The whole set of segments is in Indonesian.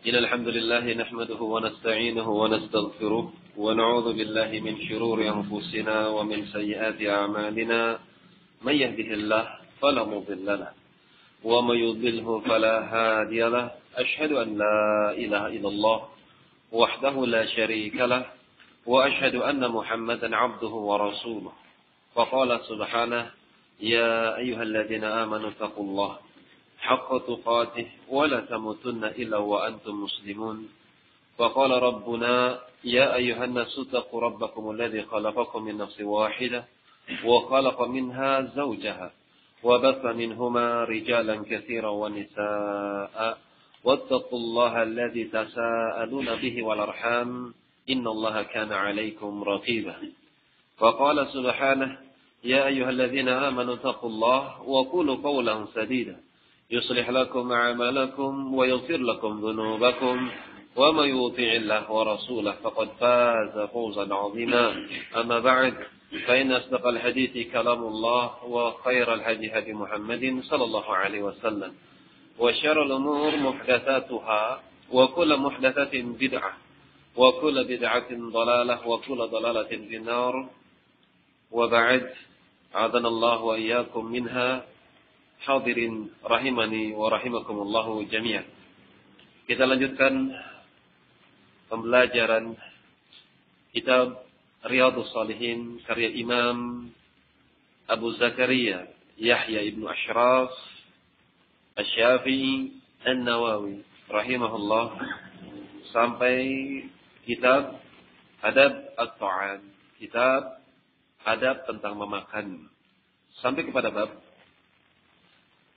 إن الحمد لله نحمده ونستعينه ونستغفره ونعوذ بالله من شرور أنفسنا ومن سيئات أعمالنا من يهده الله فلا مضل له ومن يضلله فلا هادي له أشهد أن لا إله إلا الله وحده لا شريك له وأشهد أن محمدا عبده ورسوله فقال سبحانه يا أيها الذين آمنوا اتقوا الله حق تقاته ولا تموتن إلا وأنتم مسلمون فقال ربنا يا أيها الناس اتقوا ربكم الذي خلقكم من نفس واحدة وخلق منها زوجها وبث منهما رجالا كثيرا ونساء واتقوا الله الذي تساءلون به والأرحام إن الله كان عليكم رقيبا فقال سبحانه يا أيها الذين آمنوا اتقوا الله وقولوا قولا سديدا يصلح لكم أعمالكم ويغفر لكم ذنوبكم ومن يطع الله ورسوله فقد فاز فوزا عظيما أما بعد فإن أصدق الحديث كلام الله وخير الهدي هدي محمد صلى الله عليه وسلم وشر الأمور محدثاتها وكل محدثة بدعة وكل بدعة ضلالة وكل ضلالة في النار وبعد أعاذنا الله وإياكم منها. Hadirin rahimani wa rahimakumullahu jami'an. Kita lanjutkan pembelajaran kitab Riyadhus Shalihin karya Imam Abu Zakaria Yahya ibnu Ashraf Asy-Syafi'i An-Nawawi rahimahullah sampai kitab Adab At-Ta'am, kitab adab tentang memakan, sampai kepada bab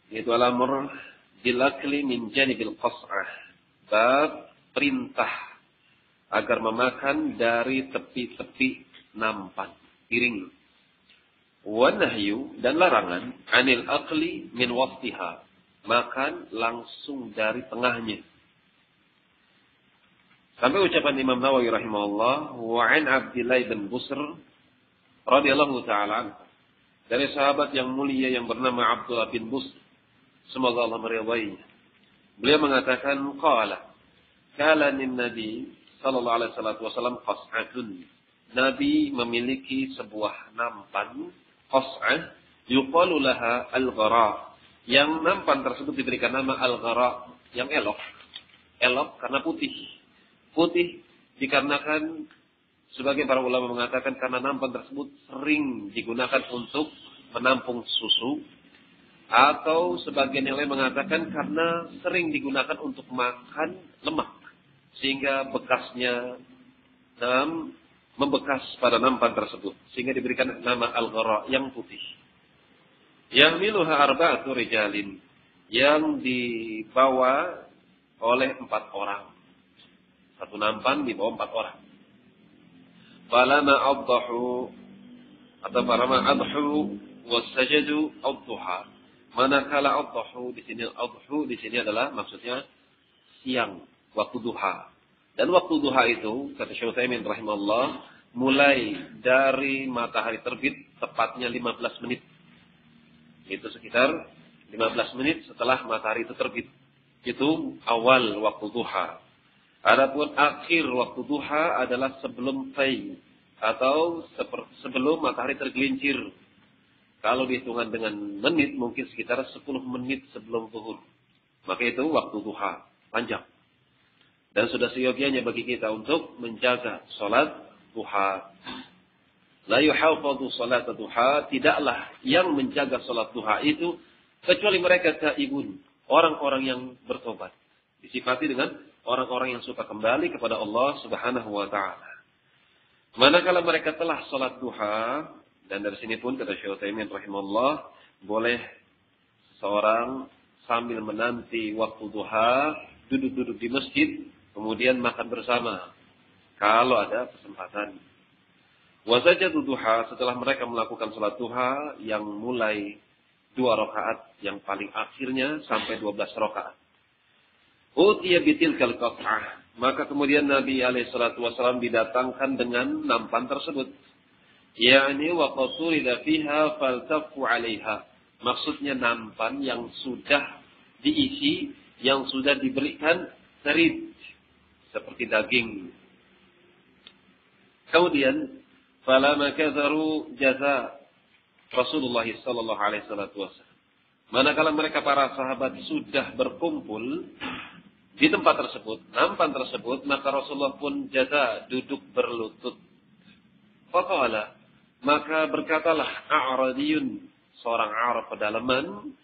yaitu al-amr bil akli min janibil qas'ah, bab perintah agar memakan dari tepi-tepi nampan piring, wa nahyu dan larangan anil akli min waftiha, makan langsung dari tengahnya. Sampai ucapan Imam Nawawi rahimahullah, wa an Abdillah bin Busr radhiyallahu ta'ala anhu, dari sahabat yang mulia yang bernama Abdullah bin Busr, semoga Allah meridainya. Beliau mengatakan, qala kana Nabi sallallahu alaihi wasallam qas'atun. Nabi memiliki sebuah nampan, qas'ah, yuqalu laha al-ghara. Yang nampan tersebut diberikan nama al-ghara, yang elok. Elok karena putih. Putih dikarenakan sebagai para ulama mengatakan karena nampan tersebut sering digunakan untuk menampung susu, atau sebagian yang lain mengatakan karena sering digunakan untuk makan lemak, sehingga bekasnya membekas pada nampan tersebut, sehingga diberikan nama al-ghara, yang putih. Yang miluha arba'atu rijalin, yang dibawa oleh 4 orang. Satu nampan dibawa 4 orang. Falama adhahu atau falama adhu wasajadu ad-duha. Manakala adhu di sini adalah maksudnya siang, waktu duha. Dan waktu duha itu kata Syekh Utsaimin rahimahullah mulai dari matahari terbit tepatnya 15 menit. Itu sekitar 15 menit setelah matahari itu terbit. Itu awal waktu duha. Adapun akhir waktu duha adalah sebelum fai atau sebelum matahari tergelincir. Kalau dihitungan dengan menit mungkin sekitar 10 menit sebelum zuhur. Maka itu waktu duha, panjang. Dan sudah seyogianya bagi kita untuk menjaga salat duha. La yuhafadhu salat duha, tidaklah yang menjaga salat duha itu kecuali mereka taibun, orang-orang yang bertobat. Disifati dengan orang-orang yang suka kembali kepada Allah Subhanahu wa taala. Manakala mereka telah salat duha, dan dari sini pun kata Syekh Utsaimin rahimahullah, boleh seorang sambil menanti waktu duha duduk-duduk di masjid kemudian makan bersama kalau ada kesempatan. Wa sajadu duha, setelah mereka melakukan salat duha yang mulai 2 rakaat yang paling akhirnya sampai 12 rakaat. Utiya bitilkal qat'ah, maka kemudian Nabi alaihi salatu wasallam didatangkan dengan nampan tersebut. Yani wa qasurida fiha faltafu 'alaiha. Maksudnya nampan yang sudah diisi, yang sudah diberikan serit seperti daging. Kemudian falamma kadzaru jaza Rasulullah sallallahu alaihi wasallam. Manakala mereka para sahabat sudah berkumpul di tempat tersebut, nampan tersebut, maka Rasulullah pun jaza duduk berlutut. Faqala, maka berkatalah A'radiyun, seorang Arab pedalaman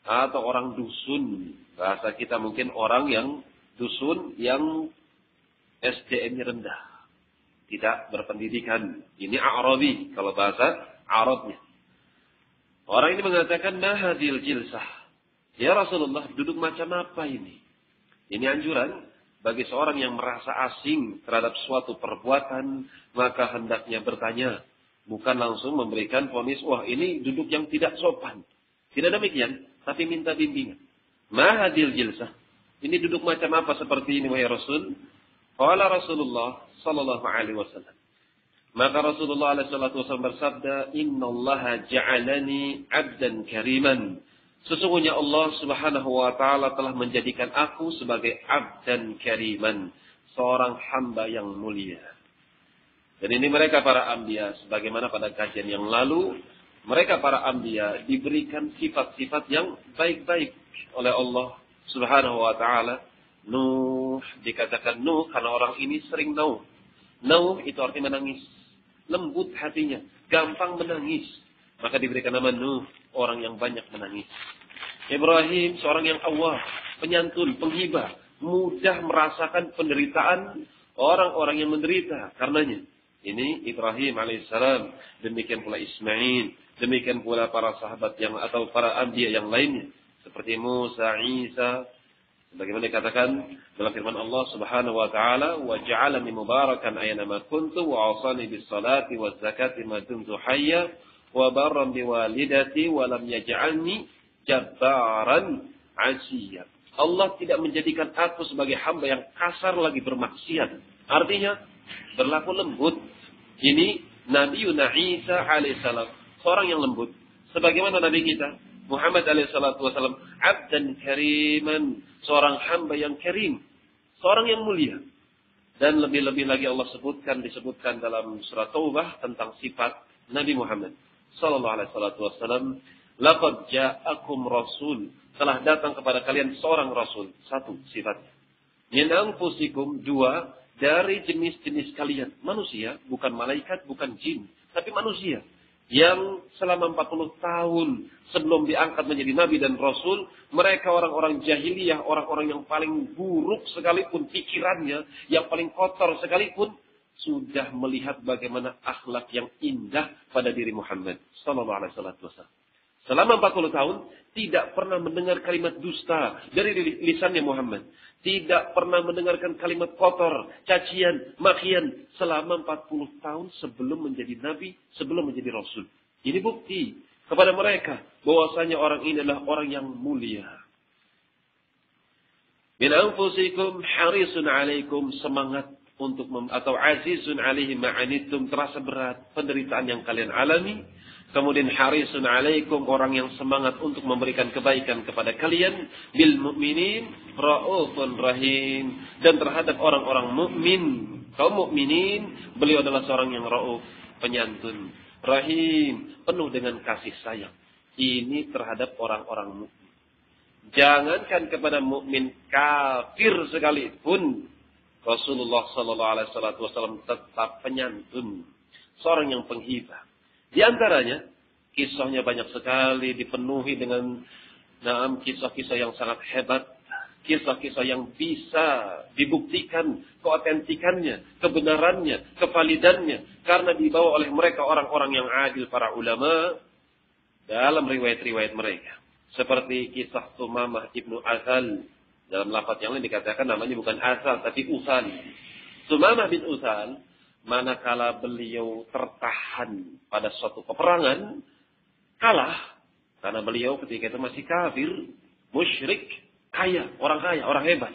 atau orang dusun. Bahasa kita mungkin orang yang dusun yang SDM-nya rendah, tidak berpendidikan. Ini A'rabi kalau bahasa Arabnya. Orang ini mengatakan, "Ma hadhil jilsah?" Ya Rasulullah, duduk macam apa ini? Ini anjuran bagi seorang yang merasa asing terhadap suatu perbuatan, maka hendaknya bertanya, bukan langsung memberikan vonis, wah ini duduk yang tidak sopan. Tidak demikian, tapi minta bimbingan. "Ma hadhil jilsah?" Ini duduk macam apa seperti ini wahai Rasul? Qala Rasulullah sallallahu alaihi wasallam. Maka Rasulullah SAW bersabda, "Innallaha ja'alani 'abdan kariman." Sesungguhnya Allah Subhanahu wa taala telah menjadikan aku sebagai 'abdan kariman, seorang hamba yang mulia. Dan ini mereka para anbiya, sebagaimana pada kajian yang lalu, mereka para anbiya diberikan sifat-sifat yang baik-baik oleh Allah Subhanahu wa taala. Nuh dikatakan Nuh karena orang ini sering nauh. Nauh itu artinya menangis. Lembut hatinya, gampang menangis. Maka diberikan nama Nuh, orang yang banyak menangis. Ibrahim, seorang yang awah, penyantun, penghibah, mudah merasakan penderitaan orang-orang yang menderita karenanya. Ini Ibrahim alaihissalam, demikian pula Ismail, demikian pula para sahabat yang atau para anbiya yang lainnya seperti Musa, Isa. Sebagaimana dikatakan dalam firman Allah Subhanahu wa taala, "Wa ja'alani mubarakan aina ma kuntu wa 'awsani bis salati waz zakati ma dumtu hayya wa barran bi walidati wa lam yaj'alni jabbaran 'asiyya." Allah tidak menjadikan aku sebagai hamba yang kasar lagi bermaksiat. Artinya berlaku lembut. Ini Nabi Isa alaihissalam, seorang yang lembut. Sebagaimana Nabi kita Muhammad alaihissalam, abdan kariman, seorang hamba yang karim, seorang yang mulia. Dan lebih-lebih lagi Allah disebutkan dalam surat Taubah tentang sifat Nabi Muhammad sallallahu alaihi wasallam, "Laqad ja'akum rasul," telah datang kepada kalian seorang rasul. Satu sifatnya. "Min anfusikum," dua, dari jenis-jenis kalian, manusia, bukan malaikat, bukan jin, tapi manusia. Yang selama 40 tahun sebelum diangkat menjadi nabi dan rasul, mereka orang-orang jahiliyah, orang-orang yang paling buruk sekalipun pikirannya, yang paling kotor sekalipun, sudah melihat bagaimana akhlak yang indah pada diri Muhammad sallallahu alaihi wasallam. Selama 40 tahun tidak pernah mendengar kalimat dusta dari lisannya Muhammad. Tidak pernah mendengarkan kalimat kotor, cacian, makian selama 40 tahun sebelum menjadi nabi, sebelum menjadi rasul. Ini bukti kepada mereka bahwasanya orang ini adalah orang yang mulia. Min anfusikum harisun alaikum, semangat untuk atau azizun alaihi ma'anittum, terasa berat penderitaan yang kalian alami. Kemudian harisun alaikum, orang yang semangat untuk memberikan kebaikan kepada kalian. Bil mu'minin ra'ufun rahim, dan terhadap orang-orang mukmin, kaum mukminin, beliau adalah seorang yang ra'uf, penyantun, rahim, penuh dengan kasih sayang. Ini terhadap orang-orang mukmin. Jangankan kepada mukmin kafir sekalipun, Rasulullah sallallahu alaihi wasallam tetap penyantun, seorang yang penghibah. Di antaranya, kisahnya banyak sekali, dipenuhi dengan kisah-kisah yang sangat hebat. Kisah-kisah yang bisa dibuktikan keotentikannya, kebenarannya, kevalidannya. Karena dibawa oleh mereka orang-orang yang adil, para ulama, dalam riwayat-riwayat mereka. Seperti kisah Tumamah ibnu Asal. Dalam lafaz yang lain dikatakan namanya bukan Asal, tapi Usal. Tumamah bin Usal, manakala beliau tertahan pada suatu peperangan, kalah. Karena beliau ketika itu masih kafir, musyrik, kaya, orang hebat.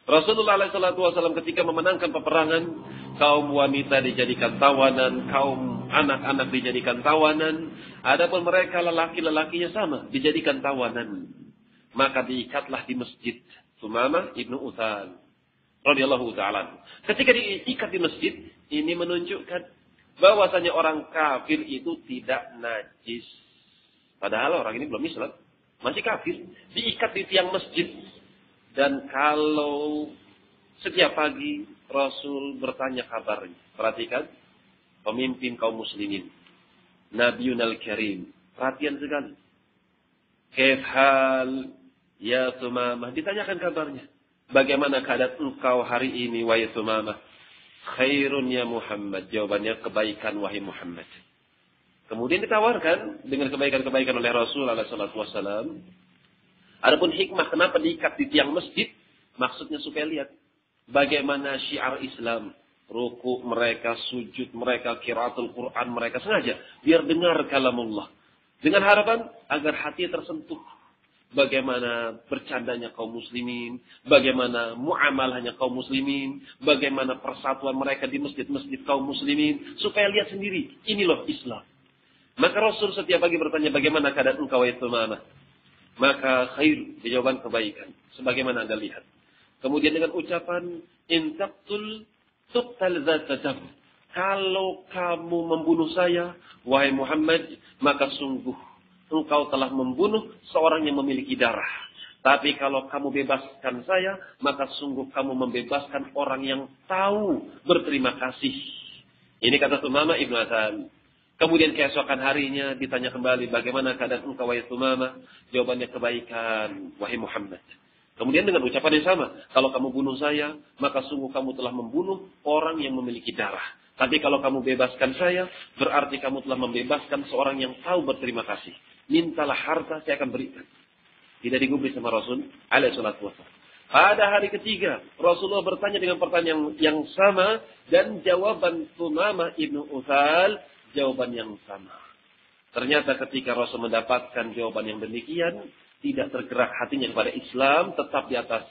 Rasulullah SAW ketika memenangkan peperangan, kaum wanita dijadikan tawanan, kaum anak-anak dijadikan tawanan. Adapun mereka lelaki-lelakinya sama, dijadikan tawanan. Maka diikatlah di masjid Sumamah ibnu Uthal. radhiyallahu taala. Ketika diikat di masjid, ini menunjukkan bahwasanya orang kafir itu tidak najis. Padahal orang ini belum Islam, masih kafir, diikat di tiang masjid. Dan kalau setiap pagi Rasul bertanya kabarnya. Perhatikan, pemimpin kaum muslimin, Nabiun al-Karim, perhatian sekali. Kaif hal ya Sumamah, ditanyakan kabarnya. Bagaimana keadaan engkau hari ini, wahai Sumamah? Khairun ya Muhammad. Jawabannya, kebaikan wahai Muhammad. Kemudian ditawarkan dengan kebaikan-kebaikan oleh Rasul alaihi salatu wassalam. Adapun hikmah kenapa diikat di tiang masjid, maksudnya supaya lihat bagaimana syiar Islam. Ruku mereka, sujud mereka, qiraatul Quran mereka, sengaja biar dengar kalamullah. Dengan harapan agar hati tersentuh. Bagaimana bercandanya kaum muslimin, bagaimana muamalahnya kaum muslimin, bagaimana persatuan mereka di masjid-masjid kaum muslimin, supaya lihat sendiri, ini loh Islam. Maka Rasul setiap pagi bertanya, bagaimana keadaan engkau itu mana? Maka khair, jawaban kebaikan, sebagaimana Anda lihat. Kemudian dengan ucapan, intaqtul tuqtal dzat. Kalau kamu membunuh saya, wahai Muhammad, maka sungguh engkau telah membunuh seorang yang memiliki darah. Tapi kalau kamu bebaskan saya, maka sungguh kamu membebaskan orang yang tahu berterima kasih. Ini kata Sumamah ibn Asan. Kemudian keesokan harinya ditanya kembali, bagaimana keadaan engkau wahai Sumamah? Jawabannya, kebaikan wahai Muhammad. Kemudian dengan ucapan yang sama, kalau kamu bunuh saya, maka sungguh kamu telah membunuh orang yang memiliki darah. Tapi kalau kamu bebaskan saya, berarti kamu telah membebaskan seorang yang tahu berterima kasih. Mintalah harta, saya akan berikan. Tidak digubris sama Rasul alaihi salatu wassalam. Pada hari ketiga, Rasulullah bertanya dengan pertanyaan yang sama, dan jawaban Sumamah ibnu Utsal jawaban yang sama. Ternyata ketika Rasul mendapatkan jawaban yang demikian, tidak tergerak hatinya kepada Islam, tetap di atas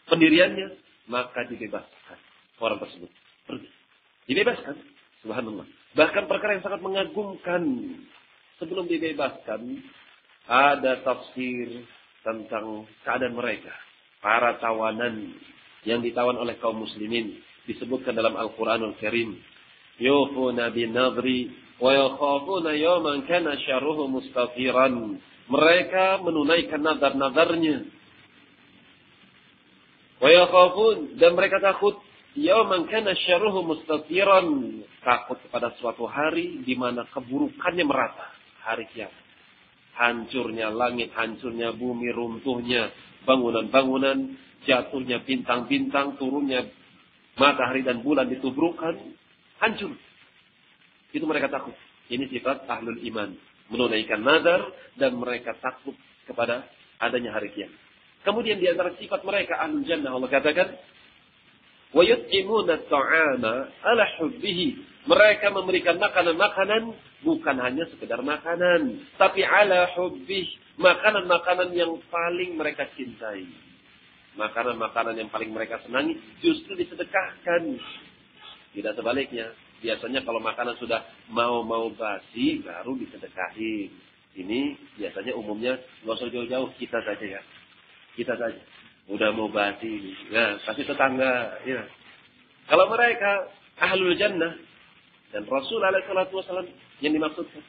pendiriannya, maka dibebaskan orang tersebut. Pergi. Dibebaskan. Subhanallah. Bahkan perkara yang sangat mengagumkan, sebelum dibebaskan, ada tafsir tentang keadaan mereka. Para tawanan yang ditawan oleh kaum muslimin. Disebutkan dalam Al-Quranul Karim. Yufuna bin nadri wa yakhafuna yawman kana syarruhu mustafiran. Mereka menunaikan nadar-nadarnya. Wa yakhafun, dan mereka takut yawman kana syarruhu mustafiran, takut kepada suatu hari di mana keburukannya merata, hari kiamat. Hancurnya langit, hancurnya bumi, runtuhnya bangunan-bangunan, jatuhnya bintang-bintang, turunnya matahari dan bulan ditubrukkan, hancur. Itu mereka takut. Ini sifat ahlul iman. Menunaikan nadar dan mereka takut kepada adanya hari kiamat. Kemudian di antara sifat mereka ahlul jannah, Allah katakan, wa yut'imuna at-ta'ama 'ala hubbihi. Mereka memberikan makanan-makanan bukan hanya sekedar makanan, tapi 'ala hubbihi, makanan-makanan yang paling mereka cintai. Makanan-makanan yang paling mereka senangi justru disedekahkan. Tidak sebaliknya. Biasanya kalau makanan sudah mau basi, baru disedekahin. Ini biasanya umumnya nggak usah jauh-jauh, kita saja ya. Kita saja. Udah mau basi. Nah, kasih tetangga. Ya. Kalau mereka ahlul jannah, dan Rasul alaihi salatu wasallam yang dimaksudkan,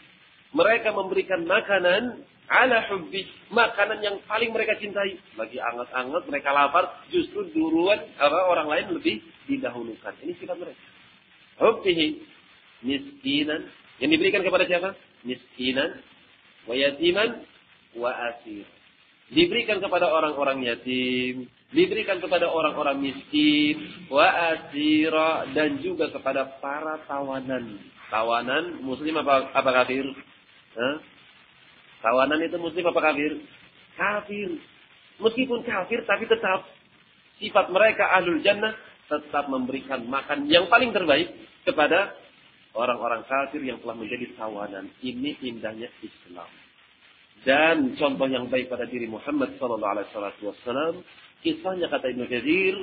mereka memberikan makanan ala hubbi, makanan yang paling mereka cintai. Lagi anget-anget, mereka lapar, justru duluan orang lain lebih didahulukan. Ini sifat mereka. Hubbihi miskinan, yang diberikan kepada siapa? Miskinan, wa yatiman, wa asir. Diberikan kepada orang-orang yatim, diberikan kepada orang-orang miskin, wa asira, dan juga kepada para tawanan. Tawanan muslim apa kafir? Tawanan itu muslim apa kafir? Kafir. Meskipun kafir, tapi tetap sifat mereka ahlul jannah, tetap memberikan makan yang paling terbaik kepada orang-orang kafir yang telah menjadi tawanan. Ini indahnya Islam. Dan contoh yang baik pada diri Muhammad sallallahu alaihi wasallam, kisahnya kata Ibnu Katsir,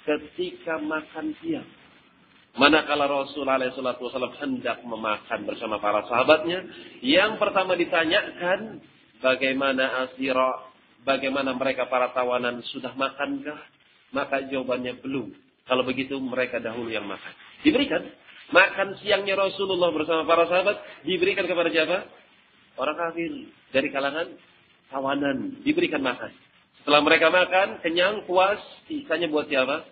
ketika makan siang. Manakala Rasul alaihi wasallam hendak memakan bersama para sahabatnya, yang pertama ditanyakan, bagaimana asira, bagaimana mereka para tawanan, sudah makankah? Maka jawabannya belum. Kalau begitu mereka dahulu yang makan. Diberikan. Makan siangnya Rasulullah bersama para sahabat diberikan kepada siapa? Orang kafir dari kalangan tawanan. Diberikan makan. Setelah mereka makan, kenyang, puas, sisanya buat siapa?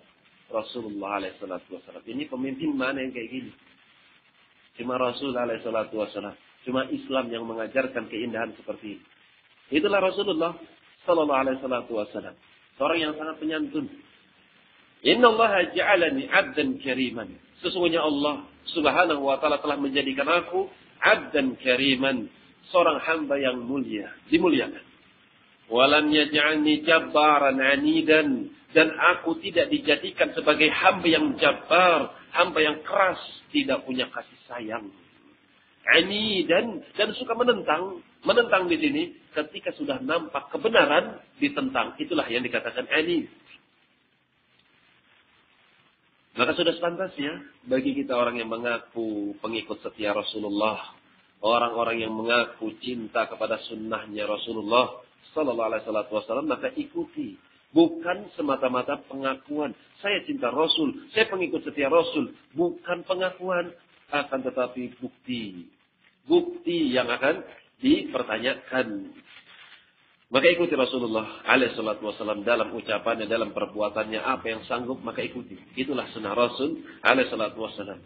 Rasulullah SAW. Ini pemimpin mana yang kayak gini? Cuma Rasulullah SAW. Cuma Islam yang mengajarkan keindahan seperti ini. Itulah Rasulullah SAW. Seorang yang sangat penyantun. Inna Allah ja'alani abdan kariman. Sesungguhnya Allah subhanahu wa ta'ala telah menjadikan aku abdan kariman. Seorang hamba yang mulia. Dimuliakan. Walam yaj'alni jabbaran anidan. Dan aku tidak dijadikan sebagai hamba yang jabbar. Hamba yang keras. Tidak punya kasih sayang. Anidan. Dan suka menentang. Menentang di sini. Ketika sudah nampak kebenaran. Ditentang. Itulah yang dikatakan anid. Maka sudah sepantasnya bagi kita orang yang mengaku pengikut setia Rasulullah, orang-orang yang mengaku cinta kepada sunnahnya Rasulullah Sallallahu Alaihi Wasallam, maka ikuti. Bukan semata-mata pengakuan. Saya cinta Rasul, saya pengikut setia Rasul. Bukan pengakuan, akan tetapi bukti. Bukti yang akan dipertanyakan. Maka ikuti Rasulullah alaihissalam dalam ucapannya, dalam perbuatannya, apa yang sanggup, maka ikuti. Itulah sunnah Rasul alaihissalam.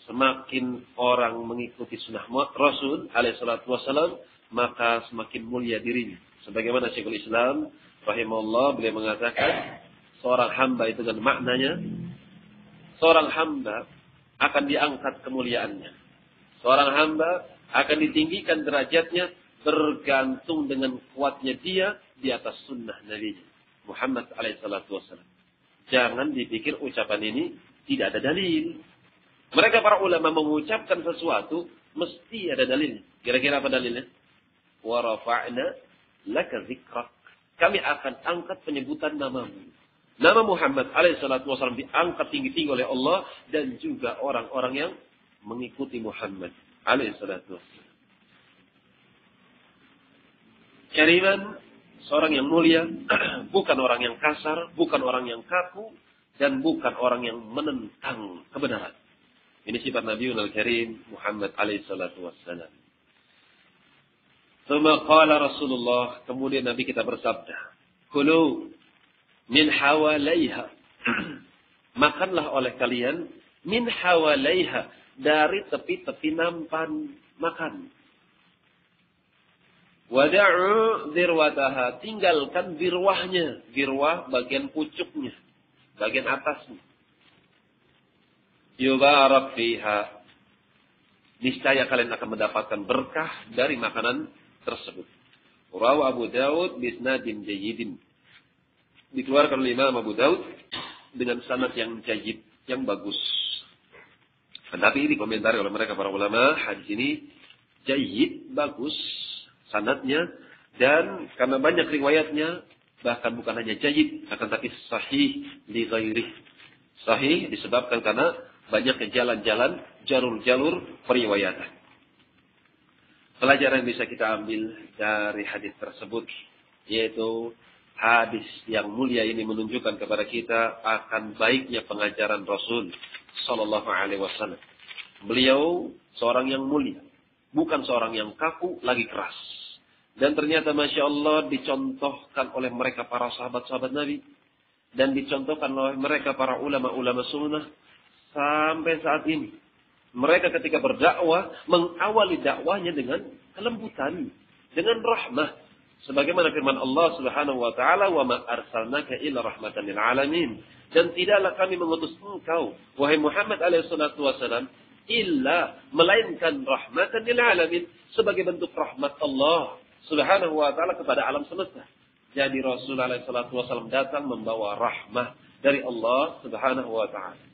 Semakin orang mengikuti sunnah Rasul alaihissalam, maka semakin mulia dirinya. Sebagaimana Syekhul Islam rahimahullah, beliau mengatakan, seorang hamba itu dengan maknanya, seorang hamba akan diangkat kemuliaannya. Seorang hamba akan ditinggikan derajatnya, bergantung dengan kuatnya dia di atas sunnah Nabi Muhammad SAW. Jangan dipikir ucapan ini tidak ada dalil. Mereka para ulama mengucapkan sesuatu mesti ada dalil. Kira-kira apa dalilnya? Wa rafa'na laka dzikrak. Kami akan angkat penyebutan namamu. Nama Muhammad SAW diangkat tinggi-tinggi oleh Allah dan juga orang-orang yang mengikuti Muhammad SAW. Kariman, seorang yang mulia, bukan orang yang kasar, bukan orang yang kaku, dan bukan orang yang menentang kebenaran. Ini sifat Nabiul Karim Muhammad alaihissalatu wassalam. Tsumma qala Rasulullah, kemudian Nabi kita bersabda, "Kulu min hawalaiha." Makanlah oleh kalian min hawalaiha, dari tepi-tepi nampan, makan. Wada'u dirwataha, tinggalkan dirwahnya. Dirwah bagian pucuknya, bagian atasnya. Yubarak fiha, niscaya kalian akan mendapatkan berkah dari makanan tersebut. Rawahu Abu Daud bisnadin jayyidin. Dikeluarkan oleh Imam Abu Daud dengan sanad yang jayyid, yang bagus. Tetapi ini dikomentari oleh mereka para ulama, hadis ini jayyid, bagus sanadnya, dan karena banyak riwayatnya, bahkan bukan hanya jayyid, akan tapi sahih li ghairih. Sahih disebabkan karena banyaknya jalan-jalan, jalur-jalur periwayatan. Pelajaran yang bisa kita ambil dari hadis tersebut, yaitu hadis yang mulia ini menunjukkan kepada kita akan baiknya pengajaran Rasul Sallallahu Alaihi Wasallam. Beliau seorang yang mulia, bukan seorang yang kaku lagi keras. Dan ternyata Masya Allah dicontohkan oleh mereka para sahabat-sahabat Nabi. Dan dicontohkan oleh mereka para ulama-ulama sunnah sampai saat ini. Mereka ketika berdakwah, mengawali dakwahnya dengan kelembutan, dengan rahmah. Sebagaimana firman Allah Subhanahu wa taala, "Wa ma arsalnaka illa rahmatan lil alamin." Dan tidaklah kami mengutus engkau, wahai Muhammad alaihi salatu wasalam, illa melainkan rahmatan lil alamin, sebagai bentuk rahmat Allah Subhanahu wa taala kepada alam semesta. Jadi Rasulullah alaihi salatu wasallam datang membawa rahmah dari Allah Subhanahu wa taala.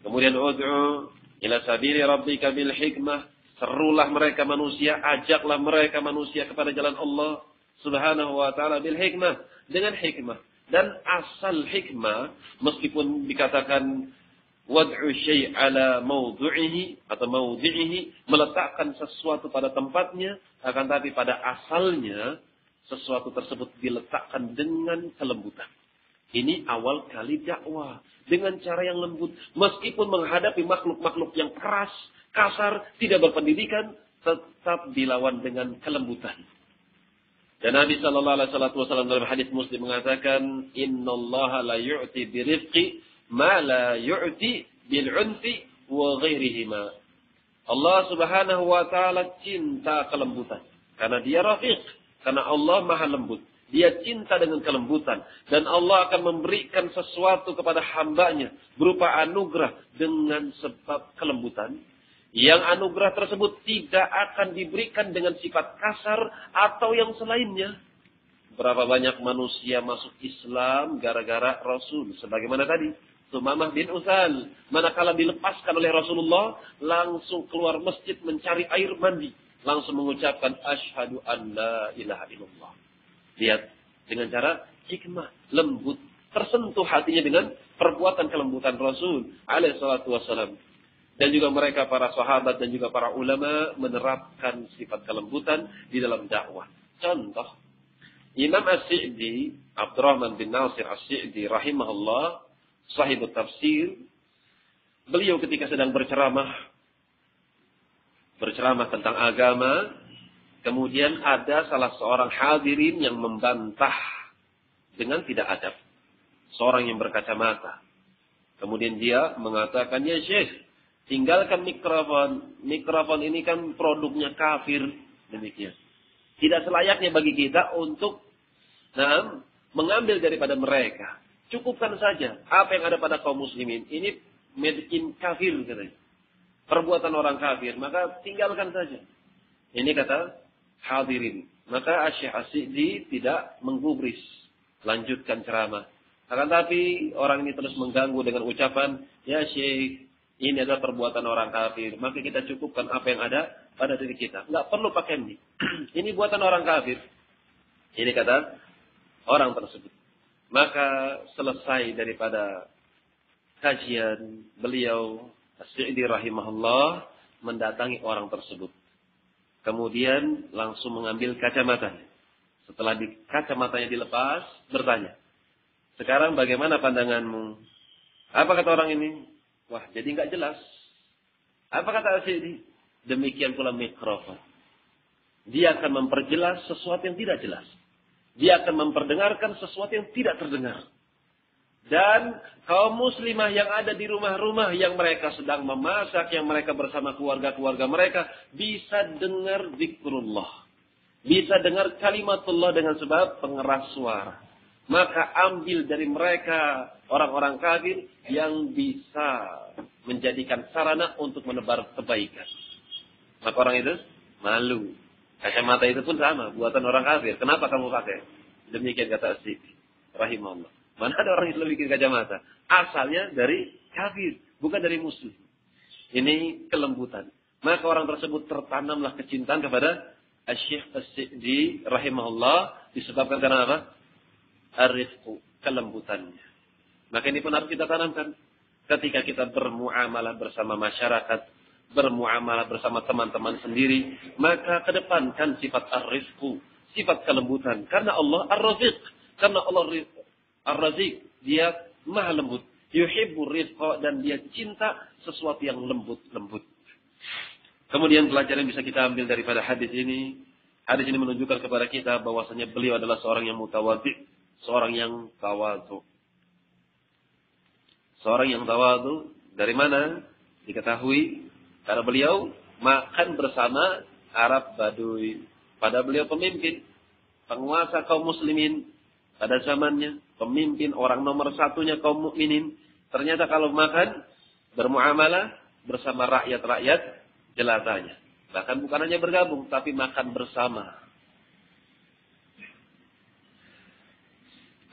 Kemudian ud'u ila sabili rabbika bil hikmah, serulah mereka manusia, ajaklah mereka manusia kepada jalan Allah Subhanahu wa taala bil hikmah, dengan hikmah. Dan asal hikmah, meskipun dikatakan wad'u syai' ala mawdu'ihi atau mawdi'ihi, meletakkan sesuatu pada tempatnya, akan tapi pada asalnya sesuatu tersebut diletakkan dengan kelembutan. Ini awal kali dakwah. dengan cara yang lembut. Meskipun menghadapi makhluk-makhluk yang keras, kasar, tidak berpendidikan, tetap dilawan dengan kelembutan. Dan Nabi sallallahu alaihi wasallam dalam hadis Muslim mengatakan, "Innallaha la yu'ti birifqi ma la yu'ti bil 'unfi wa ghairihima." Allah Subhanahu wa taala cinta kelembutan karena Dia Rafiq, karena Allah Maha lembut. Dia cinta dengan kelembutan. Dan Allah akan memberikan sesuatu kepada hambanya berupa anugerah dengan sebab kelembutan. Yang anugerah tersebut tidak akan diberikan dengan sifat kasar atau yang selainnya. Berapa banyak manusia masuk Islam gara-gara Rasul. Sebagaimana tadi. Sumamah bin Utsal. Manakala dilepaskan oleh Rasulullah, langsung keluar masjid mencari air mandi. Langsung mengucapkan, Asyhadu an la ilaha illallah. Lihat, dengan cara hikmah, lembut, tersentuh hatinya dengan perbuatan kelembutan Rasul alaihi salatu wassalam. Dan juga mereka para sahabat dan juga para ulama menerapkan sifat kelembutan di dalam dakwah. Contoh, Imam As-Sa'di, Abdurrahman bin Nasir As-Sa'di rahimahullah, sahibut tafsir, beliau ketika sedang berceramah tentang agama, kemudian ada salah seorang hadirin yang membantah dengan tidak adab. Seorang yang berkacamata. Kemudian dia mengatakan, ya Syekh, tinggalkan mikrofon. Mikrofon ini kan produknya kafir. Demikian. Tidak selayaknya bagi kita untuk mengambil daripada mereka. Cukupkan saja apa yang ada pada kaum muslimin. Ini made in kafir katanya. Perbuatan orang kafir. Maka tinggalkan saja. Ini kata hadirin. Maka Syekh As-Sa'di tidak menggubris. Lanjutkan ceramah. Akan tapi orang ini terus mengganggu dengan ucapan, ya Syekh, ini adalah perbuatan orang kafir. Maka kita cukupkan apa yang ada pada diri kita. Enggak perlu pakai ini. Ini buatan orang kafir. Ini kata orang tersebut. Maka selesai daripada kajian, beliau As-Sa'di rahimahullah mendatangi orang tersebut. Kemudian langsung mengambil kacamatanya. Setelah kacamatanya dilepas, bertanya, sekarang bagaimana pandanganmu? Apa kata orang ini? Wah, jadi nggak jelas. Apa kata As-Sa'di? Demikian pula mikrofon. Dia akan memperjelas sesuatu yang tidak jelas. Dia akan memperdengarkan sesuatu yang tidak terdengar. Dan kaum muslimah yang ada di rumah-rumah yang mereka sedang memasak, yang mereka bersama keluarga-keluarga mereka, bisa dengar zikrullah. Bisa dengar kalimatullah dengan sebab pengeras suara. Maka ambil dari mereka orang-orang kafir yang bisa menjadikan sarana untuk menebar kebaikan. Maka orang itu malu. Kacamata itu pun sama, buatan orang kafir. Kenapa kamu pakai? Demikian kata As-Sa'di rahimahullah. Mana ada orang Islam bikin kacamata? Asalnya dari kafir, bukan dari muslim. Ini kelembutan. Maka orang tersebut tertanamlah kecintaan kepada Syekh As-Sa'di rahimahullah disebabkan karena apa? Ar-rifqu, kelembutannya. Maka ini pun harus kita tanamkan ketika kita bermuamalah bersama masyarakat, bermuamalah bersama teman-teman sendiri, maka kedepankan sifat ar-rifqu, sifat kelembutan. Karena Allah ar-rafiq, karena Allah ar-raziq, dia maha lembut. Yuhibbur rifqa, dan dia cinta sesuatu yang lembut-lembut. Kemudian pelajaran bisa kita ambil daripada hadis ini. Hadis ini menunjukkan kepada kita bahwasanya beliau adalah seorang yang mutawadhi, seorang yang tawadhu. Seorang yang tawadhu dari mana? Diketahui karena beliau makan bersama Arab Baduy. Pada beliau pemimpin, penguasa kaum muslimin pada zamannya, pemimpin orang nomor satunya kaum mukminin. Ternyata kalau makan, bermuamalah bersama rakyat-rakyat jelatanya. Bahkan bukan hanya bergabung, tapi makan bersama.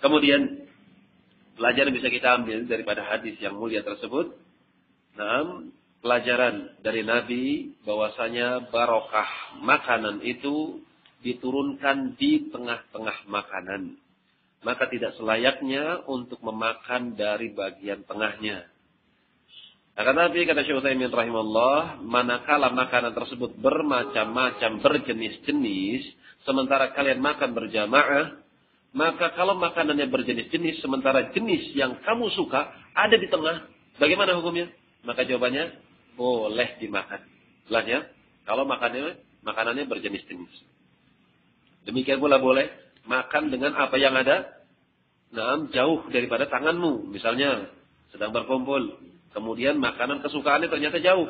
Kemudian, pelajaran bisa kita ambil daripada hadis yang mulia tersebut. Pelajaran dari Nabi bahwasanya barokah makanan itu diturunkan di tengah-tengah makanan. Maka tidak selayaknya untuk memakan dari bagian tengahnya. Akan tapi kata Syekh Utsaimin rahimahullah, manakala makanan tersebut bermacam-macam, berjenis-jenis, sementara kalian makan berjamaah, maka kalau makanannya berjenis-jenis, sementara jenis yang kamu suka ada di tengah, bagaimana hukumnya? Maka jawabannya boleh dimakan. Jelas ya? Kalau makanannya berjenis-jenis. Demikian pula boleh makan dengan apa yang ada jauh daripada tanganmu. Misalnya sedang berkumpul, kemudian makanan kesukaannya ternyata jauh.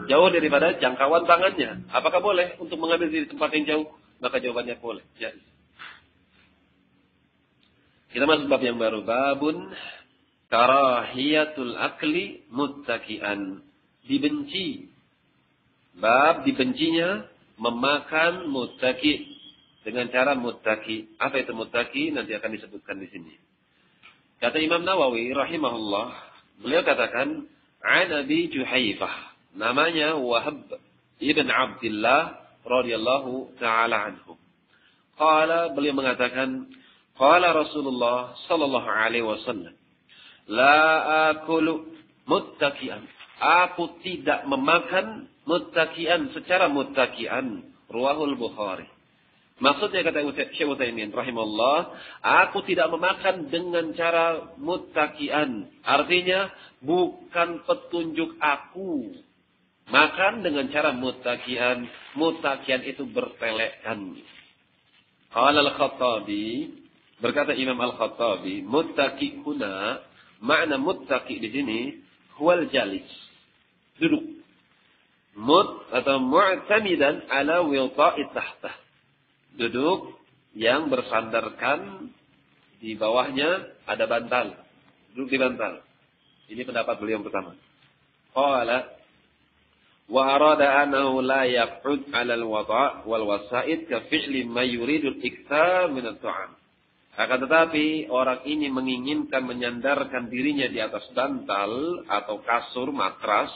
Jauh daripada jangkauan tangannya. Apakah boleh untuk mengambil di tempat yang jauh? Maka jawabannya boleh. Ya. Kita masuk bab yang baru. Babun karahiyatul akli muttaki'an. Dibenci. Bab dibencinya memakan muttaki. Dengan cara muttaki. Apa itu muttaki? Nanti akan disebutkan di sini. Kata Imam Nawawi rahimahullah. Beliau katakan. An Abi Juhaifah. Namanya Wahab ibn Abdullah radhiyallahu ta'ala anhu. Qala, beliau mengatakan, qala Rasulullah sallallahu alaihi wasallam, la akulu muttaki'an. Aku tidak memakan muttaki'an secara muttaki'an. Ruwahul Bukhari. Maksudnya kata Syekh Utsaimin rahimahullah, aku tidak memakan dengan cara muttaki'an. Artinya bukan petunjuk aku. Makan dengan cara muttaki'an. Muttaki'an itu bertelekan. Qala Al-Khattabi, berkata Imam Al-Khattabi, muttaki huna, makna muttaki di sini huwal jalis, duduk. Atau mu'tamidan ala wilta'i tahtah. Duduk yang bersandarkan di bawahnya ada bantal. Duduk di bantal. Ini pendapat beliau yang pertama. Qala wa arada annahu la yaq'ud 'ala al-wada' wal wasa'id ka fi'li ma yuridu al-ikthar min at-ta'am. Akan tetapi orang ini menginginkan menyandarkan dirinya di atas bantal atau kasur matras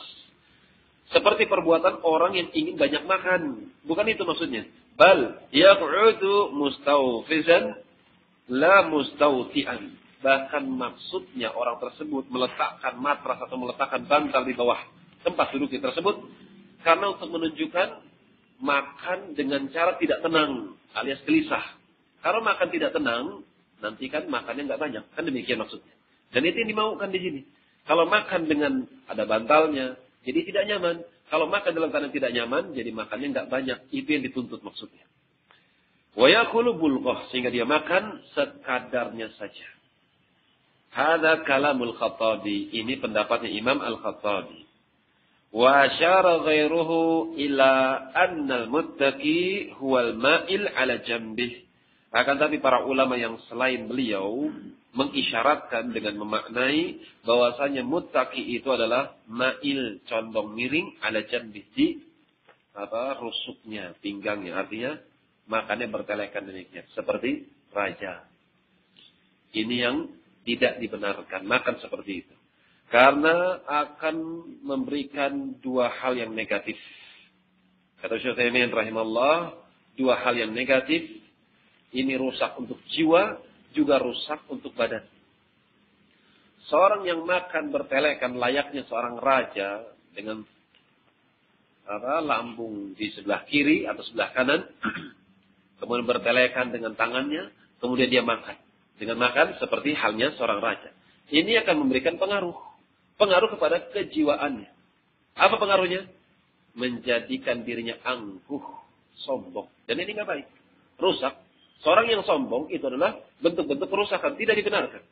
seperti perbuatan orang yang ingin banyak makan. Bukan itu maksudnya. Bal yaq'udu mustawfizan la mustawti'an. Bahkan maksudnya orang tersebut meletakkan matras atau meletakkan bantal di bawah tempat duduk tersebut karena untuk menunjukkan makan dengan cara tidak tenang alias gelisah. Kalau makan tidak tenang, nanti kan makannya nggak banyak. Kan demikian maksudnya. Dan itu yang dimaukan di sini. Kalau makan dengan ada bantalnya, jadi tidak nyaman. Kalau makan dalam keadaan tidak nyaman, jadi makannya nggak banyak. Itu yang dituntut maksudnya. Wa yakulu bulghah, sehingga dia makan sekadarnya saja. Hada kalamul Khattabi. Ini pendapatnya Imam Al-Khattabi. Wa asyara ghairuhu ila annal muttaqi huwal ma'il ala jambih. Akan tapi para ulama yang selain beliau mengisyaratkan dengan memaknai bahwasanya muttaqi itu adalah ma'il, condong miring, ala jambih, di rusuknya, pinggangnya. Artinya makannya bertelekan demikian, seperti raja. Ini yang tidak dibenarkan, makan seperti itu. Karena akan memberikan dua hal yang negatif. Kata Syekh Utsaimin rahimahullah, dua hal yang negatif. Ini rusak untuk jiwa, juga rusak untuk badan. Seorang yang makan bertelekan layaknya seorang raja dengan lambung di sebelah kiri atau sebelah kanan, kemudian bertelekan dengan tangannya, kemudian dia makan. Dengan makan seperti halnya seorang raja. Ini akan memberikan pengaruh kepada kejiwaannya. Apa pengaruhnya? Menjadikan dirinya angkuh, sombong. Dan ini nggak baik. Rusak. Seorang yang sombong itu adalah bentuk-bentuk kerusakan. Tidak dibenarkan.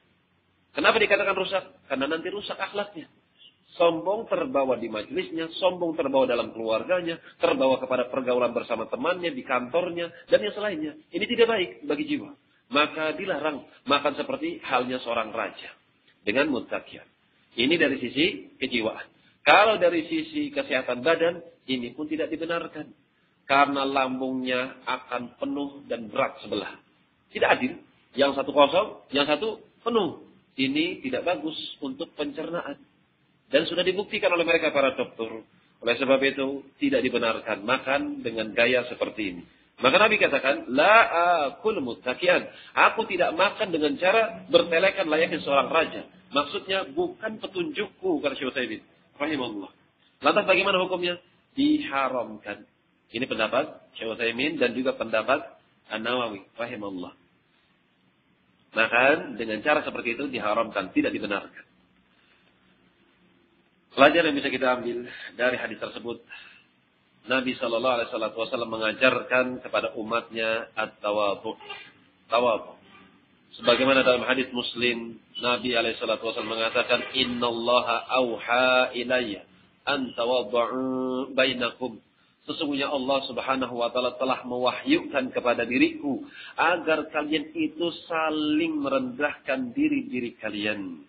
Kenapa dikatakan rusak? Karena nanti rusak akhlaknya. Sombong terbawa di majelisnya, sombong terbawa dalam keluarganya, terbawa kepada pergaulan bersama temannya, di kantornya, dan yang selainnya. Ini tidak baik bagi jiwa. Maka dilarang makan seperti halnya seorang raja. Dengan muttaqian. Ini dari sisi kejiwaan. Kalau dari sisi kesehatan badan, ini pun tidak dibenarkan. Karena lambungnya akan penuh dan berat sebelah. Tidak adil. Yang satu kosong, yang satu penuh. Ini tidak bagus untuk pencernaan. Dan sudah dibuktikan oleh mereka para dokter. Oleh sebab itu, tidak dibenarkan makan dengan gaya seperti ini. Maka Nabi katakan, la akul muttaqian. Aku tidak makan dengan cara bertelekan layaknya seorang raja. Maksudnya bukan petunjukku, kata Syekh Utsaimin rahimahullah. Lantas bagaimana hukumnya? Diharamkan. Ini pendapat Syekh Utsaimin dan juga pendapat An-Nawawi rahimahullah. Makan dengan cara seperti itu diharamkan, tidak dibenarkan. Pelajaran yang bisa kita ambil dari hadis tersebut, Nabi Shallallahu Alaihi Wasallam mengajarkan kepada umatnya at-tawadhu, tawadhu. Sebagaimana dalam hadis Muslim, Nabi Alaihi Wasallam mengatakan, Innallaha auha ilayya an tawadhu bainakum. Sesungguhnya Allah Subhanahu wa taala telah mewahyukan kepada diriku agar kalian itu saling merendahkan diri-diri kalian.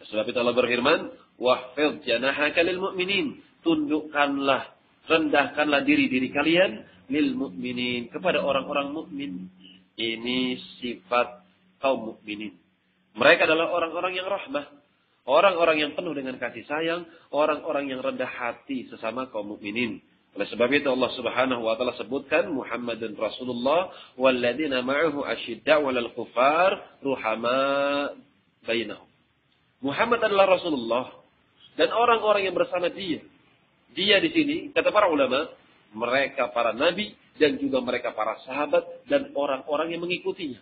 Sebab itu Allah berfirman, wahfidh janahaka lil mu'minin. Tundukkanlah, rendahkanlah diri-diri kalian lil mu'minin, kepada orang-orang mukmin. Ini sifat kaum mukminin. Mereka adalah orang-orang yang rahmah, orang-orang yang penuh dengan kasih sayang, orang-orang yang rendah hati sesama kaum mukminin. Oleh sebab itu Allah Subhanahu wa taala sebutkan Muhammadun Rasulullah walladzina ma'ahu asyidda'u 'alal kuffar ruhama bainahum. Muhammad adalah Rasulullah dan orang-orang yang bersama dia. Dia di sini, kata para ulama, mereka para nabi dan juga mereka para sahabat dan orang-orang yang mengikutinya.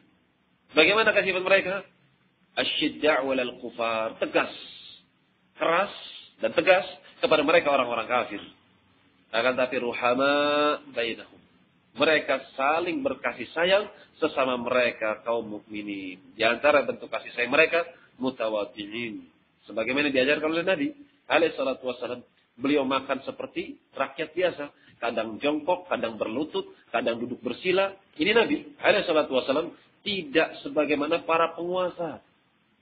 Bagaimana sifat mereka? Asyidda'u 'alal kuffar, tegas, keras dan tegas kepada mereka orang-orang kafir. Akan tapi ruhama bainahum. Mereka saling berkasih sayang sesama mereka kaum mukminin. Di antara bentuk kasih sayang mereka mutawaddi'in. Sebagaimana diajarkan oleh Nabi alaihi salatu wasallam, beliau makan seperti rakyat biasa, kadang jongkok, kadang berlutut, kadang duduk bersila. Ini Nabi alaihi salatu wasallam tidak sebagaimana para penguasa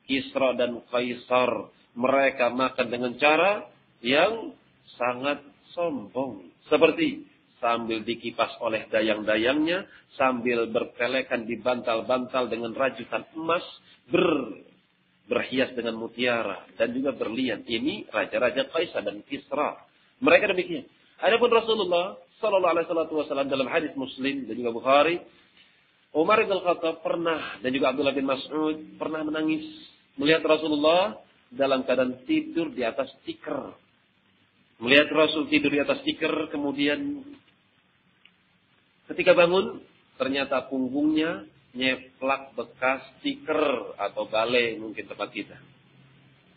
Kisra dan Kaisar. Mereka makan dengan cara yang sangat sombong, seperti sambil dikipas oleh dayang-dayangnya, sambil bertelekan di bantal-bantal dengan rajutan emas, berhias dengan mutiara dan juga berlian. Ini raja-raja Kaisar dan Kisra. Mereka demikian. Adapun Rasulullah Sallallahu Alaihi Wasallam dalam hadis Muslim dan juga Bukhari, Umar bin Khattab pernah dan juga Abdullah bin Mas'ud pernah menangis melihat Rasulullah dalam keadaan tidur di atas tikar. Melihat Rasul tidur di atas tikar, kemudian ketika bangun ternyata punggungnya nyeplak bekas tikar atau balai mungkin tempat kita.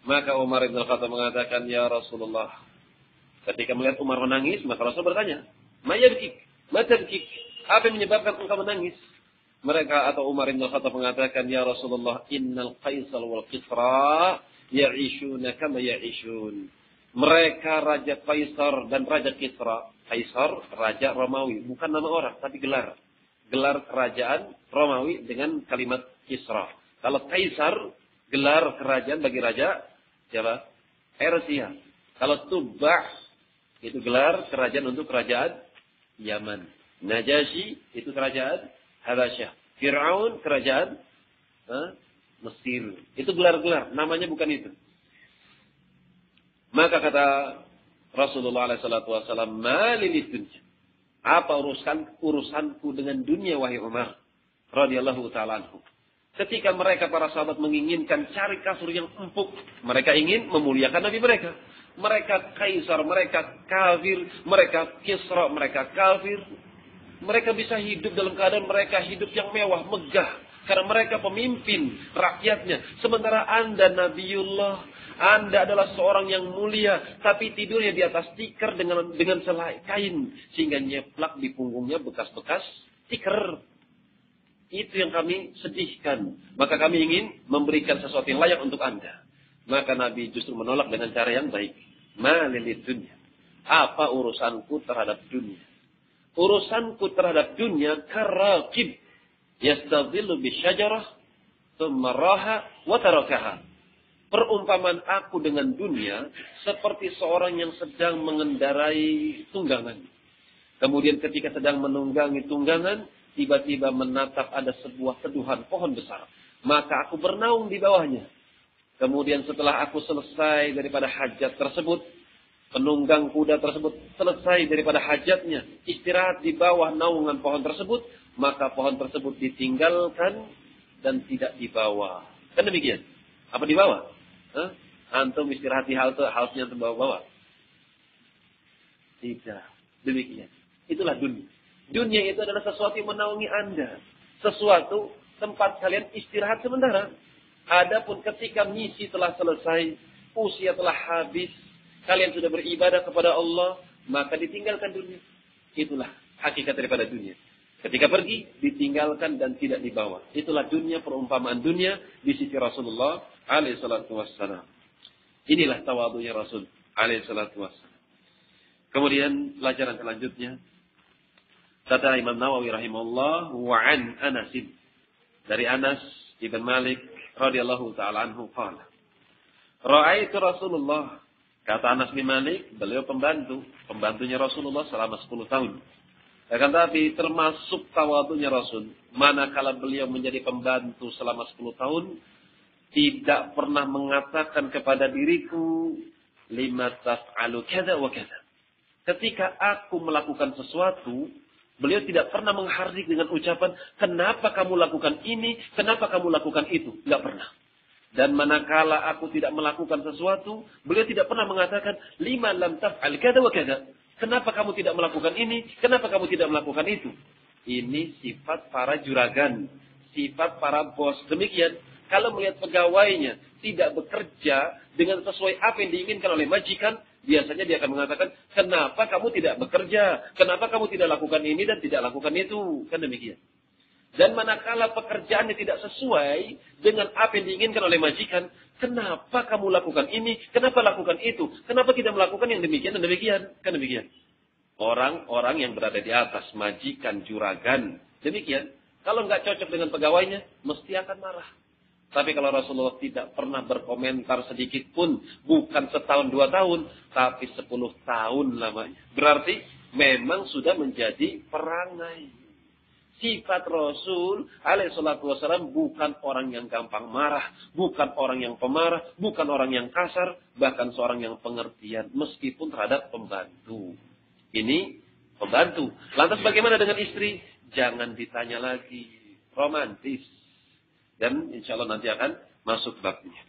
Maka Umar bin Khattab mengatakan, ya Rasulullah. Ketika melihat Umar menangis, maka Rasul bertanya, ma yabkik? Apa yang menyebabkan engkau menangis? Mereka atau Umar bin Khattab mengatakan, ya Rasulullah, innal Qaisar wal Kisra ya'ishuna kama ya'ishun. Mereka Raja Kaisar dan Raja Kisra. Kaisar, Raja Romawi. Bukan nama orang, tapi gelar. Gelar kerajaan Romawi dengan kalimat Kisra. Kalau Kaisar, gelar kerajaan bagi Raja, siapa? Persia. Kalau Tubba, itu gelar kerajaan untuk kerajaan Yaman. Najasyi, itu kerajaan Habasyah. Fir'aun, kerajaan Mesir. Itu gelar-gelar, namanya bukan itu. Maka kata Rasulullah SAW, malil dunya. Apa urusanku dengan dunia, wahai Umar radhiyallahu ta'ala anhu. Ketika mereka para sahabat menginginkan cari kasur yang empuk, mereka ingin memuliakan Nabi mereka. Mereka Kaisar, mereka kafir, mereka Kisra, mereka kafir. Mereka bisa hidup dalam keadaan mereka hidup yang mewah, megah. Karena mereka pemimpin rakyatnya. Sementara Anda Nabiullah, Anda adalah seorang yang mulia, tapi tidurnya di atas tikar dengan selai kain, sehingga nyeplak di punggungnya bekas-bekas tikar. Itu yang kami sedihkan. Maka kami ingin memberikan sesuatu yang layak untuk Anda. Maka Nabi justru menolak dengan cara yang baik. Malilid dunya. Apa urusanku terhadap dunia? Urusanku terhadap dunia karakib yastadhillu bisyajarah thumma raha wa tarakaha. Perumpamaan aku dengan dunia seperti seorang yang sedang mengendarai tunggangan. Kemudian ketika sedang menunggangi tunggangan, tiba-tiba menatap ada sebuah teduhan pohon besar. Maka aku bernaung di bawahnya. Kemudian setelah aku selesai daripada hajat tersebut, penunggang kuda tersebut selesai daripada hajatnya, istirahat di bawah naungan pohon tersebut, maka pohon tersebut ditinggalkan dan tidak dibawa. Kan demikian? Apa dibawa? Antum istirahat di halte-nya terbawa-bawa? Tidak. Demikian. Itulah dunia. Dunia itu adalah sesuatu yang menaungi Anda. Sesuatu tempat kalian istirahat sementara. Adapun ketika misi telah selesai, usia telah habis, kalian sudah beribadah kepada Allah, maka ditinggalkan dunia. Itulah hakikat daripada dunia. Ketika pergi, ditinggalkan dan tidak dibawa. Itulah dunia, perumpamaan dunia di sisi Rasulullah alaihi salatu wassalam. Inilah tawadhunya Rasul alaihi salatu wassalam. Kemudian pelajaran selanjutnya, kata Imam Nawawi rahimahullah, wa an Anas, dari Anas ibn Malik radhiyallahu taala anhu qala, ra'aitu Rasulullah, kata Anas bin Malik, beliau pembantunya Rasulullah selama 10 tahun. Akan tapi termasuk tawadhunya Rasul, manakala beliau menjadi pembantu selama 10 tahun, tidak pernah mengatakan kepada diriku, lima taf'alu kada wa kada. Ketika aku melakukan sesuatu, beliau tidak pernah menghardik dengan ucapan, kenapa kamu lakukan ini, kenapa kamu lakukan itu. Tidak pernah. Dan manakala aku tidak melakukan sesuatu, beliau tidak pernah mengatakan, lima lam taf'al kada wa kada. Kenapa kamu tidak melakukan ini, kenapa kamu tidak melakukan itu. Ini sifat para juragan, sifat para bos. Demikian, kalau melihat pegawainya tidak bekerja dengan sesuai apa yang diinginkan oleh majikan, biasanya dia akan mengatakan, kenapa kamu tidak bekerja? Kenapa kamu tidak lakukan ini dan tidak lakukan itu? Kan demikian. Dan manakala pekerjaannya tidak sesuai dengan apa yang diinginkan oleh majikan, kenapa kamu lakukan ini? Kenapa lakukan itu? Kenapa tidak melakukan yang demikian dan demikian? Kan demikian. Orang-orang yang berada di atas, majikan, juragan, demikian. Kalau nggak cocok dengan pegawainya, mesti akan marah. Tapi kalau Rasulullah tidak pernah berkomentar sedikit pun, bukan setahun 2 tahun, tapi 10 tahun lamanya. Berarti memang sudah menjadi perangai. Sifat Rasul alaihissalatu wassalam bukan orang yang gampang marah, bukan orang yang pemarah, bukan orang yang kasar, bahkan seorang yang pengertian meskipun terhadap pembantu. Ini pembantu. Lantas bagaimana dengan istri? Jangan ditanya lagi. Romantis. Dan insya Allah nanti akan masuk babnya.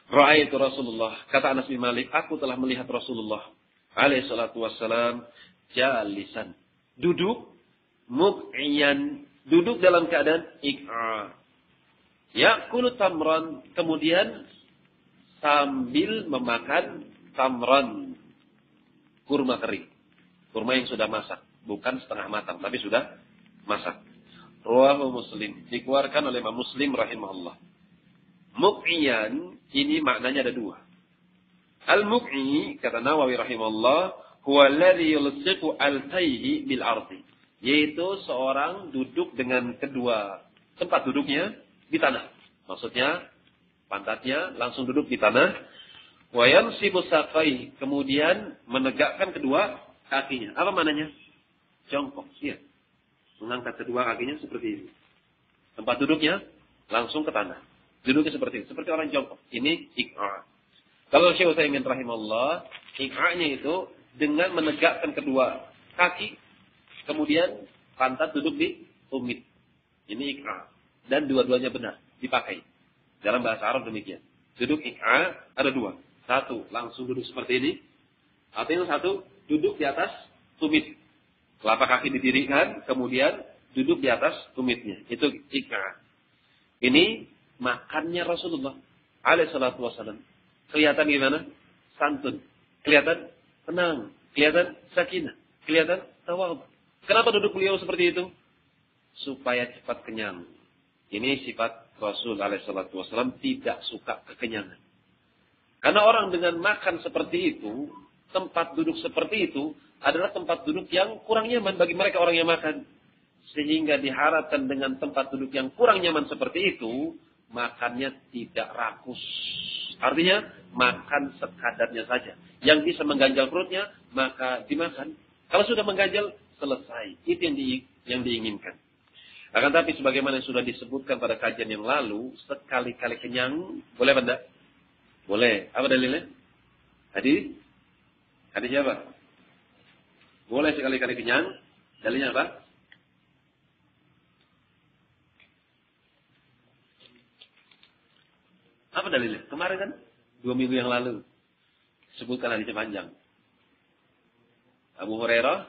Ra'aitu Rasulullah, kata Anas bin Malik, aku telah melihat Rasulullah alaihissalatu wassalam jalisan, duduk, muk'iyan, duduk dalam keadaan ik'a. Ya'kulu tamran, kemudian sambil memakan tamran, kurma kering. Kurma yang sudah masak, bukan setengah matang, tapi sudah masak. Rawahu Muslim, dikeluarkan oleh Imam Muslim rahimahullah. Muk'iyan, ini maknanya ada 2. Al-muk'i, kata Nawawi rahimahullah, huwa alladhi yulsiqu altayhi bil ardi. Yaitu seorang duduk dengan kedua tempat duduknya di tanah. Maksudnya pantatnya langsung duduk di tanah. Wa yansibu saqai, kemudian menegakkan kedua kakinya. Apa maknanya? Jongkok, ya. Mengangkat kedua kakinya seperti ini. Tempat duduknya langsung ke tanah. Duduknya seperti ini, seperti orang jongkok. Ini ik'a. Kalau Syekh Utsaimin rahimahullah, ik'anya itu dengan menegakkan kedua kaki, kemudian pantat duduk di tumit. Ini ik'a. Dan dua-duanya benar, dipakai. Dalam bahasa Arab demikian. Duduk ik'a ada 2. 1, langsung duduk seperti ini. Atau yang 1, duduk di atas tumit. Telapak kaki didirikan, kemudian duduk di atas tumitnya. Itu ik'a. Ini makannya Rasulullah alaihissalatu wassalam. Kelihatan gimana? Santun. Kelihatan tenang. Kelihatan sakinah. Kelihatan tawadhu. Kenapa duduk beliau seperti itu? Supaya cepat kenyang. Ini sifat Rasul alaihissalatu wassalam, tidak suka kekenyangan. Karena orang dengan makan seperti itu, tempat duduk seperti itu, adalah tempat duduk yang kurang nyaman bagi mereka orang yang makan. Sehingga diharapkan dengan tempat duduk yang kurang nyaman seperti itu, makannya tidak rakus. Artinya, makan sekadarnya saja. Yang bisa mengganjal perutnya, maka dimakan. Kalau sudah mengganjal, selesai. Itu yang diinginkan. Akan tapi sebagaimana yang sudah disebutkan pada kajian yang lalu, sekali-kali kenyang, boleh apa enggak? Boleh. Apa dalilnya? Hadis? Hadis siapa? Boleh sekali-kali kenyang. Dalilnya apa? Apa dalilnya? Kemarin kan 2 minggu yang lalu sebutkan hadisnya panjang. Abu Hurairah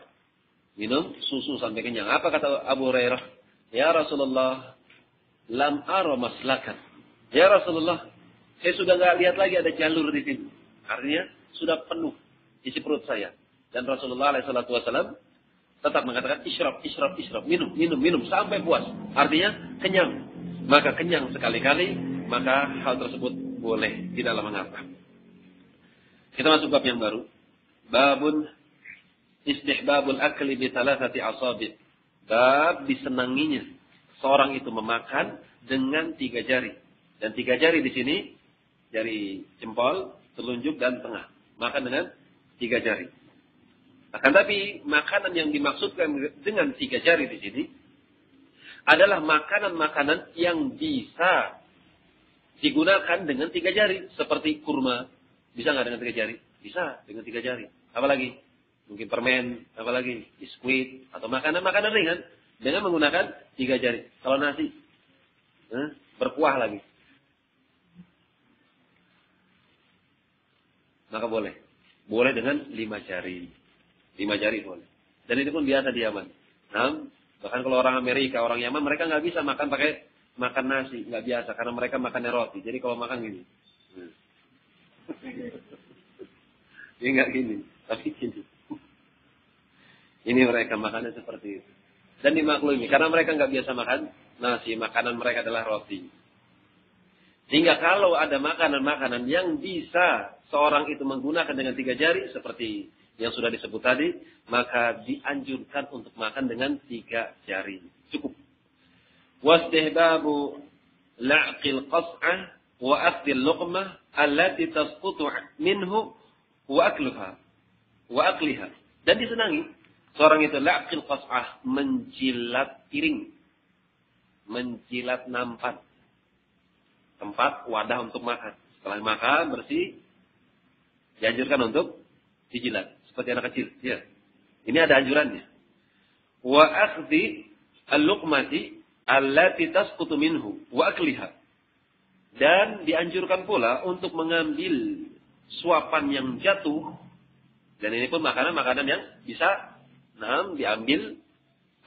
minum susu sampai kenyang. Apa kata Abu Hurairah? Ya Rasulullah, lam ara maslakan. Ya Rasulullah, saya sudah enggak lihat lagi ada jalur di sini. Artinya sudah penuh isi perut saya. Dan Rasulullah SAW tetap mengatakan isyrab, minum sampai puas. Artinya kenyang. Maka kenyang sekali-kali, maka hal tersebut boleh, tidaklah mengapa. Kita masuk bab yang baru. Babun istihbabul akli bi thalathati asabi'. Bab disenanginya seorang itu memakan dengan 3 jari. Dan 3 jari di sini jari jempol, telunjuk dan tengah. Makan dengan 3 jari. Akan tapi makanan yang dimaksudkan dengan 3 jari di sini adalah makanan-makanan yang bisa digunakan dengan 3 jari. Seperti kurma. Bisa nggak dengan 3 jari? Bisa dengan 3 jari. Apalagi? Mungkin permen, apalagi? Biskuit, atau makanan-makanan ringan. Dengan menggunakan 3 jari. Kalau nasi, berkuah lagi. Maka boleh. Boleh dengan 5 jari. 5 jari boleh. Dan itu pun biasa di Yaman. Bahkan kalau orang Amerika, orang Yaman, mereka nggak bisa makan pakai makan nasi. Nggak biasa, karena mereka makannya roti. Jadi kalau makan gini. Ini nggak gini, tapi gini. Ini mereka makannya seperti itu. Dan dimaklumi, karena mereka nggak biasa makan nasi, makanan mereka adalah roti. Sehingga kalau ada makanan-makanan yang bisa seorang itu menggunakan dengan 3 jari, seperti yang sudah disebut tadi, maka dianjurkan untuk makan dengan 3 jari. Cukup. Wastihbabu la'qil qas'ah wa akhdil luqmah allati tasqutu minhu wa akliha. Dan disenangi seorang itu la'qil qas'ah, menjilat piring, menjilat nampan, tempat wadah untuk makan. Setelah makan bersih, dianjurkan untuk dijilat seperti anak kecil. Ya. Ini ada anjurannya. Wa akhdhi al-luqmati allati tasqutu minhu wa akliha. Dan dianjurkan pula untuk mengambil suapan yang jatuh. Dan ini pun makanan-makanan yang bisa diambil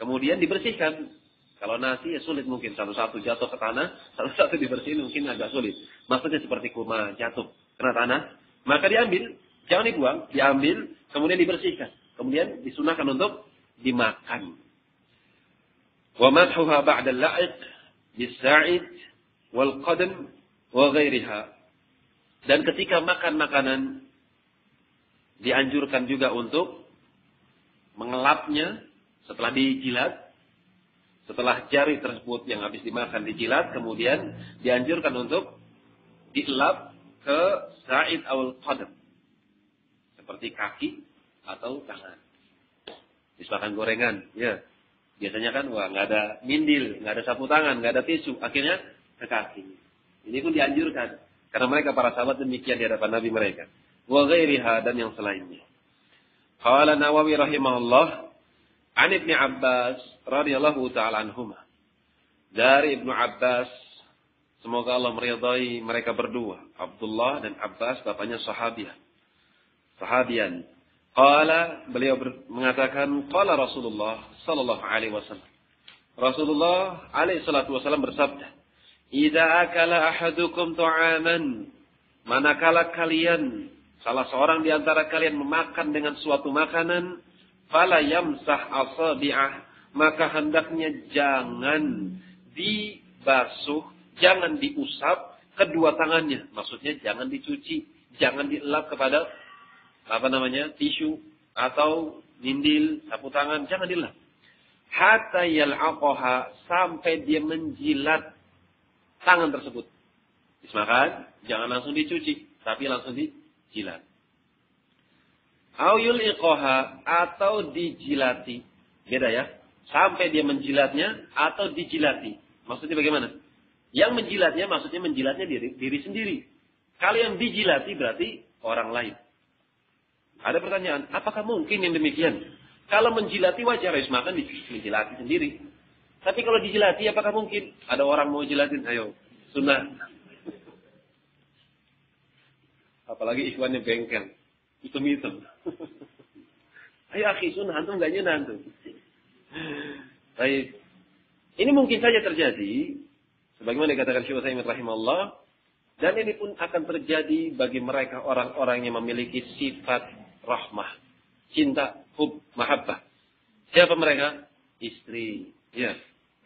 kemudian dibersihkan. Kalau nasi ya sulit mungkin satu-satu jatuh ke tanah, satu-satu dibersihin mungkin agak sulit. Maksudnya seperti kurma jatuh kena tanah, maka diambil, jangan dibuang, diambil kemudian dibersihkan, kemudian disunahkan untuk dimakan. Wa madhuha ba'da al-la'iq bis-sa'id wal qadam wa ghairiha. Dan ketika makan makanan dianjurkan juga untuk mengelapnya setelah dijilat. Setelah jari tersebut yang habis dimakan dijilat, kemudian dianjurkan untuk dielap ke sa'id awal qadam. Seperti kaki atau tangan. Misalkan gorengan, ya. Biasanya kan, nggak ada mindil, nggak ada sapu tangan, nggak ada tisu. Akhirnya ke kaki. Ini pun dianjurkan. Karena mereka para sahabat demikian di hadapan Nabi mereka. Wa ghairiha, dan yang selainnya. Qala Nawawi rahimahullah. An Ibnu Abbas radhiyallahu taala anhuma. Dari Ibnu Abbas, semoga Allah meridai mereka berdua, Abdullah dan Abbas, bapaknya sahabian. Qala, beliau mengatakan, qala Rasulullah sallallahu alaihi wasallam. Rasulullah alaihi salatu wasallam bersabda, "Idza akala ahadukum ta'aman," manakala kalian, salah seorang di antara kalian memakan dengan suatu makanan, fala yamsah asabi'ah, maka hendaknya jangan dibasuh, jangan diusap kedua tangannya. Maksudnya jangan dicuci, jangan dielap kepada tisu atau mindil, sapu tangan, jangan dilap. Hatta yal'aqaha, sampai dia menjilat tangan tersebut. Makan, jangan langsung dicuci, tapi langsung dijilat. Auyul iqoha, atau dijilati. Beda ya. Sampai dia menjilatnya atau dijilati. Maksudnya bagaimana? Yang menjilatnya maksudnya menjilatnya diri sendiri. Kalau yang dijilati berarti orang lain. Ada pertanyaan, apakah mungkin yang demikian? Kalau menjilati wajar, harus makan menjilati sendiri. Tapi kalau dijilati apakah mungkin? Ada orang mau jilatin, ayo, sunnah. Apalagi ikhwannya bengkel. Hitam-hitam. Ayo akhi, sunnah, antum gak nyena antum. Baik. Ini mungkin saja terjadi. Sebagaimana dikatakan Syekh Utsaimin rahimahullah. Dan ini pun akan terjadi bagi mereka orang-orang yang memiliki sifat rahmah, cinta, hub, mahabbah. Siapa mereka? Istri, ya,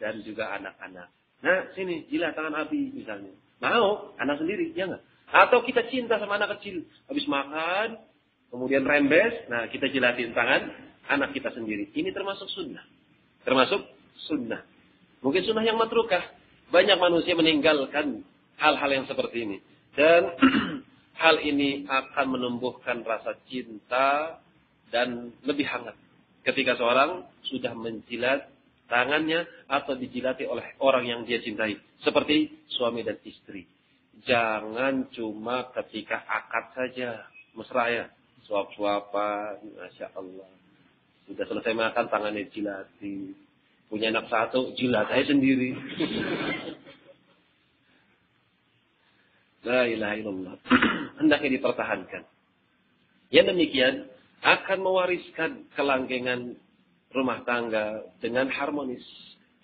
dan juga anak-anak. Nah, sini jilat tangan Abi misalnya. Mau anak sendiri, ya enggak? Atau kita cinta sama anak kecil, habis makan, kemudian rembes, nah kita jilatin tangan anak kita sendiri. Ini termasuk sunnah. Termasuk sunnah. Mungkin sunnah yang matrukah. Banyak manusia meninggalkan hal-hal yang seperti ini. Dan hal ini akan menumbuhkan rasa cinta dan lebih hangat. Ketika seorang sudah menjilat tangannya atau dijilati oleh orang yang dia cintai. Seperti suami dan istri. Jangan cuma ketika akad saja. Mesra ya. Suap-suapan. Masya Allah. Sudah selesai makan tangannya jilati. Punya anak satu, jilat saya sendiri. La ilaha illallah. Hendaknya dipertahankan. Yang demikian akan mewariskan kelanggengan rumah tangga dengan harmonis.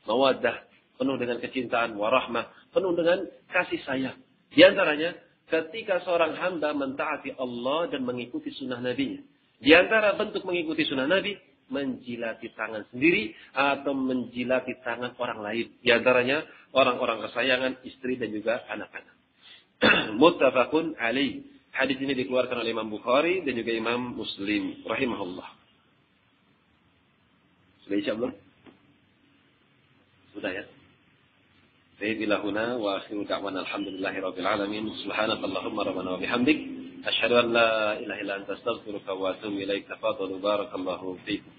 Mawaddah, penuh dengan kecintaan, warahmah, penuh dengan kasih sayang. Di antaranya, ketika seorang hamba mentaati Allah dan mengikuti sunnah Nabi. Di antara bentuk mengikuti sunnah Nabi, menjilati tangan sendiri atau menjilati tangan orang lain. Di antaranya orang-orang kesayangan, istri dan juga anak-anak. Muttafaqun alaih. Hadis ini dikeluarkan oleh Imam Bukhari dan juga Imam Muslim rahimahullah. Sudah insya Allah? Sudah ya? Baik, ila huna wa akhiru da'wana alhamdulillahirabbil alamin. Subhanakallahumma rabbana wa bihamdik asyhadu an la ilaha illa anta astaghfiruka wa atubu ilaik. Tafadhalu barakallahu fiikum.